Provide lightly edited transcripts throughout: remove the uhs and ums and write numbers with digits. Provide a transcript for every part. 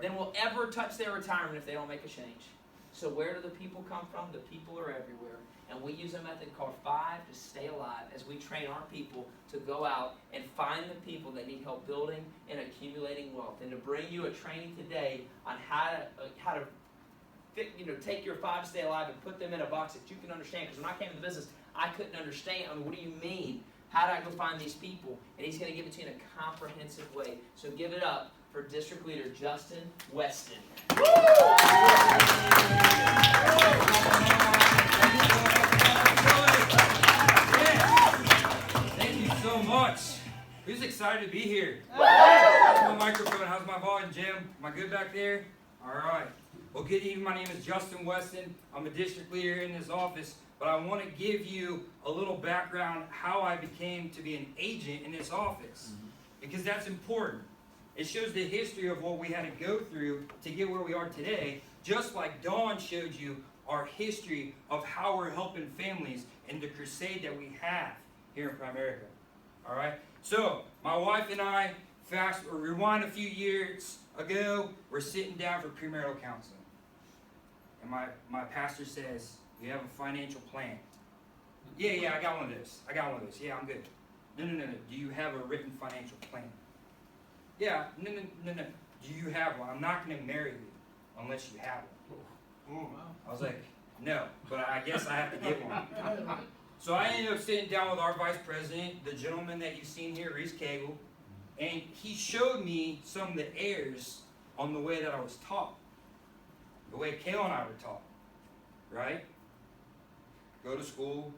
than will ever touch their retirement if they don't make a change. So where do the people come from? The people are everywhere. And we use a method called 5 to stay alive as we train our people to go out and find the people that need help building and accumulating wealth. And to bring you a training today on how to take your 5 to stay alive and put them in a box that you can understand. Because when I came to the business, I couldn't understand. What do you mean? How do I go find these people? And he's going to give it to you in a comprehensive way. So give it up for District Leader Justin Weston. Thank you so much. Who's excited to be here? How's my microphone? How's my volume, Jim? Am I good back there? All right. Well, good evening. My name is Justin Weston. I'm a district leader in this office, but I want to give you a little background how I became to be an agent in this office, because that's important. It shows the history of what we had to go through to get where we are today, just like Dawn showed you our history of how we're helping families in the crusade that we have here in Primerica. All right? So, my wife and I, rewind a few years ago, we're sitting down for premarital counseling. And my pastor says, "You have a financial plan?" Yeah, I got one of those. Yeah, I'm good. No. Do you have a written financial plan? Yeah, no. Do you have one? I'm not going to marry you unless you have one. I was like, no, but I guess I have to get one. So I ended up sitting down with our vice president, the gentleman that you've seen here, Reese Cagle, and he showed me some of the errors on the way that I was taught, the way Kale and I were taught, right? Go to school,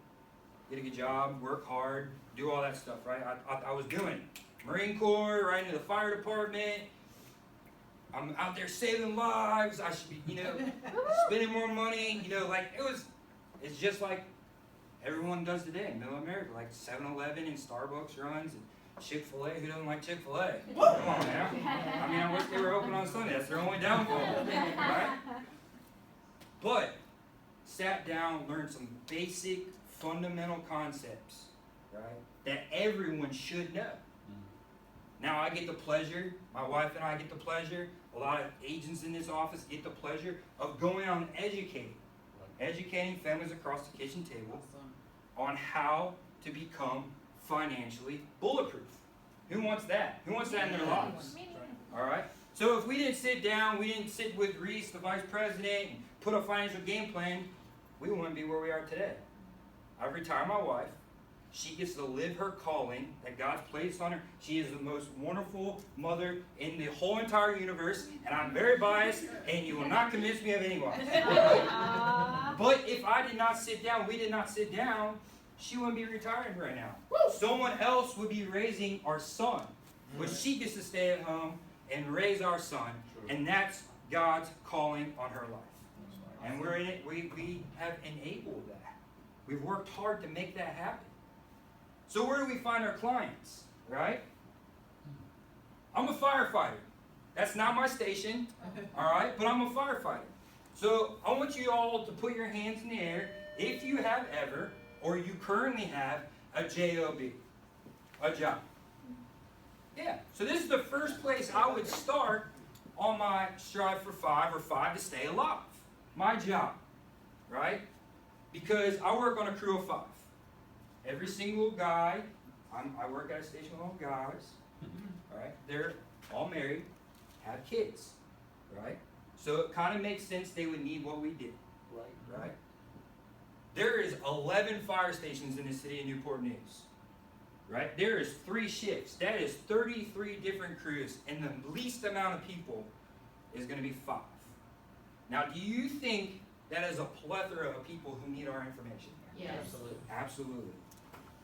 get a good job, work hard, do all that stuff, right? I was doing it. Marine Corps, right into the fire department. I'm out there saving lives. I should be, spending more money. It's just like everyone does today in middle America, like 7-Eleven and Starbucks runs and Chick-fil-A. Who doesn't like Chick-fil-A? Come on now. I wish they were open on Sunday. That's their only downfall, right? But sat down, learned some basic, fundamental concepts, right, that everyone should know. Now I get the pleasure, my wife and I get the pleasure, a lot of agents in this office get the pleasure of going out and educating families across the kitchen table on how to become financially bulletproof. Who wants that? Who wants that in their lives? All right? So if we didn't sit down, we didn't sit with Reese, the vice president, and put a financial game plan, we wouldn't be where we are today. I've retired my wife. She gets to live her calling that God's placed on her. She is the most wonderful mother in the whole entire universe, and I'm very biased, and you will not convince me of anyone. But if I did not sit down, we did not sit down, she wouldn't be retiring right now. Someone else would be raising our son, but she gets to stay at home and raise our son, and that's God's calling on her life. And we're in it. We have enabled that. We've worked hard to make that happen. So where do we find our clients, right? I'm a firefighter. That's not my station, all right? But I'm a firefighter. So I want you all to put your hands in the air if you have ever, or you currently have, a job, a job. Yeah, so this is the first place I would start on my strive for 5 or 5 to stay alive. My job, right? Because I work on a crew of 5. Every single guy, I work at a station with all guys, right? They're all married, have kids, right? So it kind of makes sense they would need what we did, right? There is 11 fire stations in the city of Newport News, right? There is 3 shifts. That is 33 different crews, and the least amount of people is going to be 5. Now, do you think that is a plethora of people who need our information? Yes. Absolutely.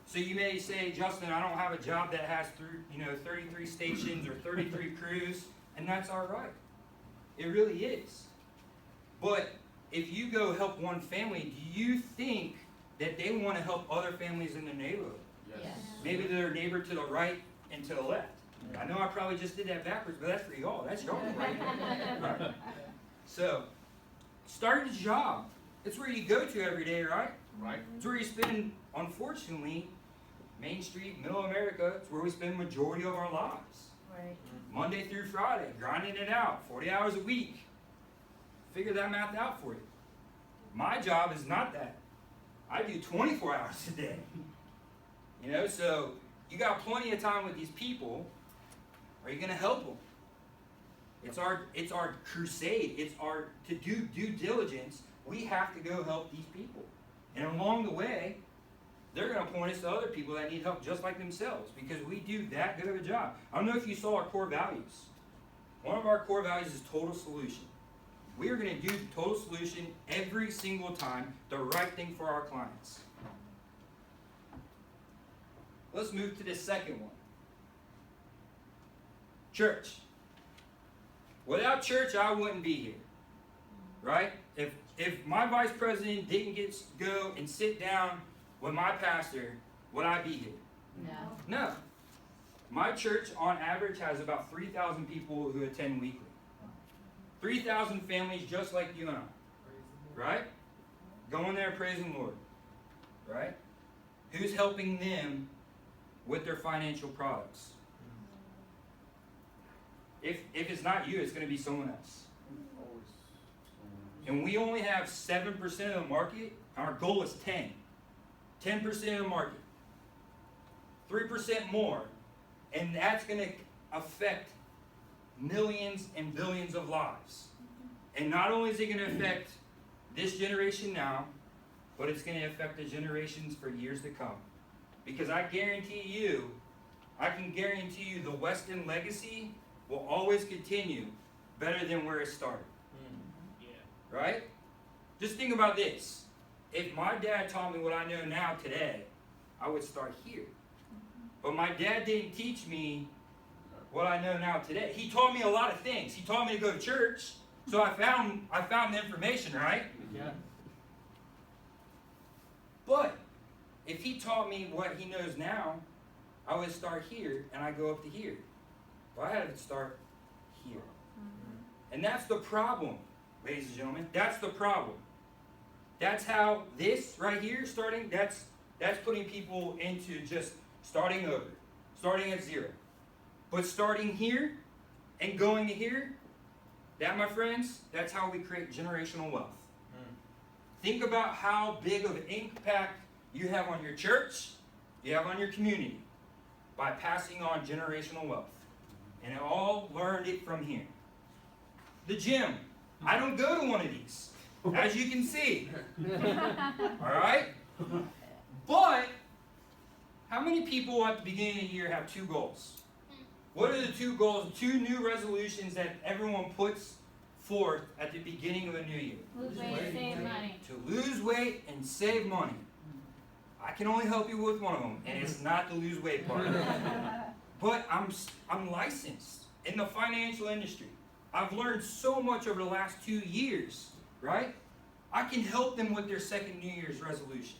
So you may say, Justin, I don't have a job that has 33 stations or 33 crews, and that's all right. It really is. But if you go help one family, do you think that they want to help other families in their neighborhood? Yes. Maybe their neighbor to the right and to the left. I know I probably just did that backwards, but that's for y'all. That's y'all, right? Right. So, start a job. It's where you go to every day, right? Right. It's where you spend, unfortunately, Main Street, Middle America, it's where we spend the majority of our lives. Right. Monday through Friday, grinding it out, 40 hours a week. Figure that math out for you. My job is not that. I do 24 hours a day. You know, so you got plenty of time with these people. Are you going to help them? It's our crusade. It's our to do due diligence. We have to go help these people. And along the way, they're going to point us to other people that need help just like themselves because we do that good of a job. I don't know if you saw our core values. One of our core values is total solution. We are going to do the total solution every single time, the right thing for our clients. Let's move to the second one. Church. Without church, I wouldn't be here. Right? If my vice president didn't get to go and sit down with my pastor, would I be here? No. No. My church, on average, has about 3,000 people who attend weekly. 3,000 families just like you and I. Right? Going there praising the Lord. Right? Who's helping them with their financial products? If it's not you, it's going to be someone else. And we only have 7% of the market. Our goal is 10. 10% of the market. 3% more. And that's going to affect millions and billions of lives. And not only is it going to affect this generation now, but it's going to affect the generations for years to come. Because I can guarantee you, the Weston legacy will always continue better than where it started. Yeah. Right? Just think about this. If my dad taught me what I know now today, I would start here. But my dad didn't teach me what I know now today. He taught me a lot of things. He taught me to go to church, so I found the information, right? Yeah. But if he taught me what he knows now, I would start here and I go up to here. Well, I had to start here. And that's the problem, ladies and gentlemen. That's the problem. That's how this right here starting, that's putting people into just starting over, starting at zero. But starting here and going to here, that, my friends, that's how we create generational wealth. Think about how big of an impact you have on your church, you have on your community, by passing on generational wealth. And I all learned it from here. The gym. I don't go to one of these, as you can see. All right? But how many people at the beginning of the year have two goals? What are the two goals, two new resolutions that everyone puts forth at the beginning of a new year? Lose weight, save money. To lose weight and save money. I can only help you with one of them, and it's not the lose weight part. But I'm licensed in the financial industry. I've learned so much over the last 2 years, right? I can help them with their second New Year's resolution.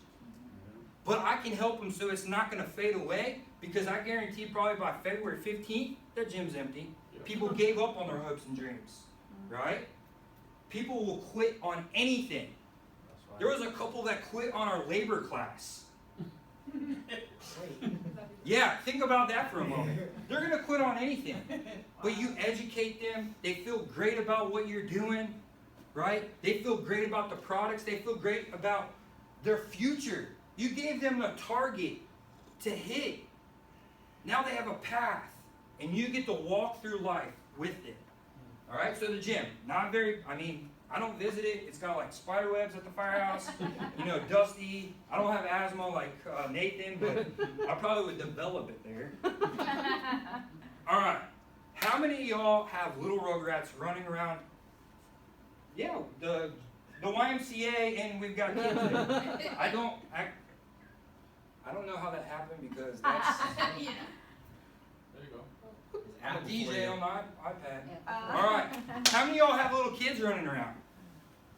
But I can help them so it's not going to fade away, because I guarantee probably by February 15th, that gym's empty. People gave up on their hopes and dreams, right? People will quit on anything. There was a couple that quit on our labor class. Yeah, think about that for a moment. They're going to quit on anything. But you educate them. They feel great about what you're doing, right? They feel great about the products. They feel great about their future. You gave them a target to hit. Now they have a path, and you get to walk through life with it. All right, so the gym. I don't visit it. It's got like spider webs at the firehouse, dusty. I don't have asthma like Nathan, but I probably would develop it there. All right, how many of y'all have little rugrats running around? Yeah, the YMCA, and we've got kids there. I don't know how that happened, because that's There you go. I'm a DJ on my iPad. All right, how many of y'all have little kids running around?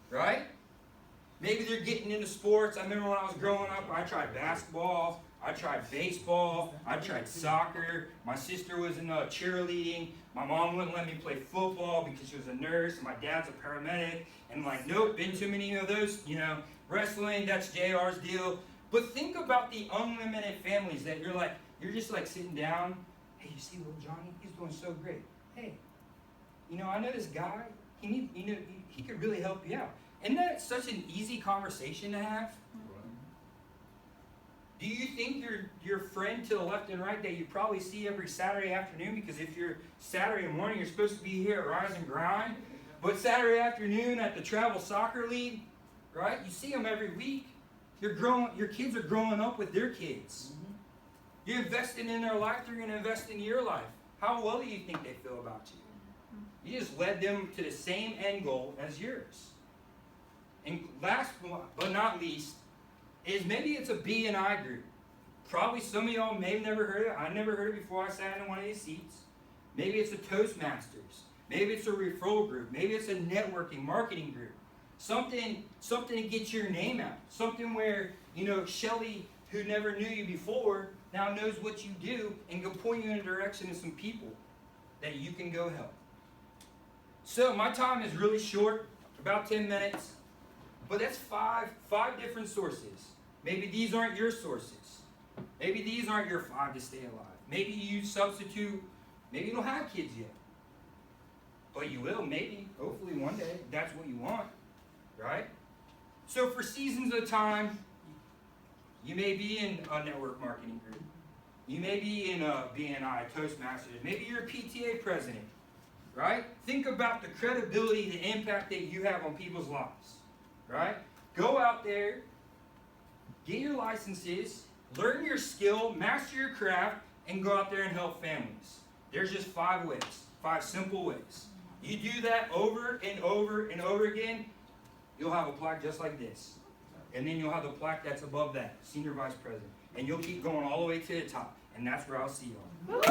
Right? Maybe they're getting into sports. I remember when I was growing up, I tried basketball, I tried baseball, I tried soccer. My sister was in cheerleading. My mom wouldn't let me play football because she was a nurse, and my dad's a paramedic. And nope, been too many of those, wrestling, that's JR's deal. But think about the unlimited families that you're just sitting down. hey, you see little Johnny? He's doing so great. Hey, you know, I know this guy. He could really help you out. Isn't that such an easy conversation to have? Do you think your friend to the left and right that you probably see every Saturday afternoon? Because if you're Saturday morning, you're supposed to be here at Rise and Grind. But Saturday afternoon at the Travel Soccer League, right? You see them every week. Your kids are growing up with their kids. You're investing in their life, they're going to invest in your life. How well do you think they feel about you? You just led them to the same end goal as yours. And last but not least, is maybe it's a B&I group. Probably some of y'all may have never heard of it. I never heard it before I sat in one of these seats. Maybe it's a Toastmasters. Maybe it's a referral group. Maybe it's a networking, marketing group. Something to get your name out. Something where, you know, Shelly, who never knew you before, now knows what you do and can point you in a direction to some people that you can go help. So my time is really short, about 10 minutes. But that's five different sources. Maybe these aren't your sources. Maybe these aren't your 5 to stay alive. Maybe you substitute. Maybe you don't have kids yet. But you will, maybe, hopefully one day. That's what you want, right? So for seasons of time, you may be in a network marketing group. You may be in a B&I, Toastmasters. Maybe you're a PTA president, right? Think about the credibility, the impact that you have on people's lives, right? Go out there, get your licenses, learn your skill, master your craft, and go out there and help families. There's just 5 ways, 5 simple ways. You do that over and over and over again, you'll have a plaque just like this. And then you'll have the plaque that's above that, Senior Vice President. And you'll keep going all the way to the top. And that's where I'll see y'all.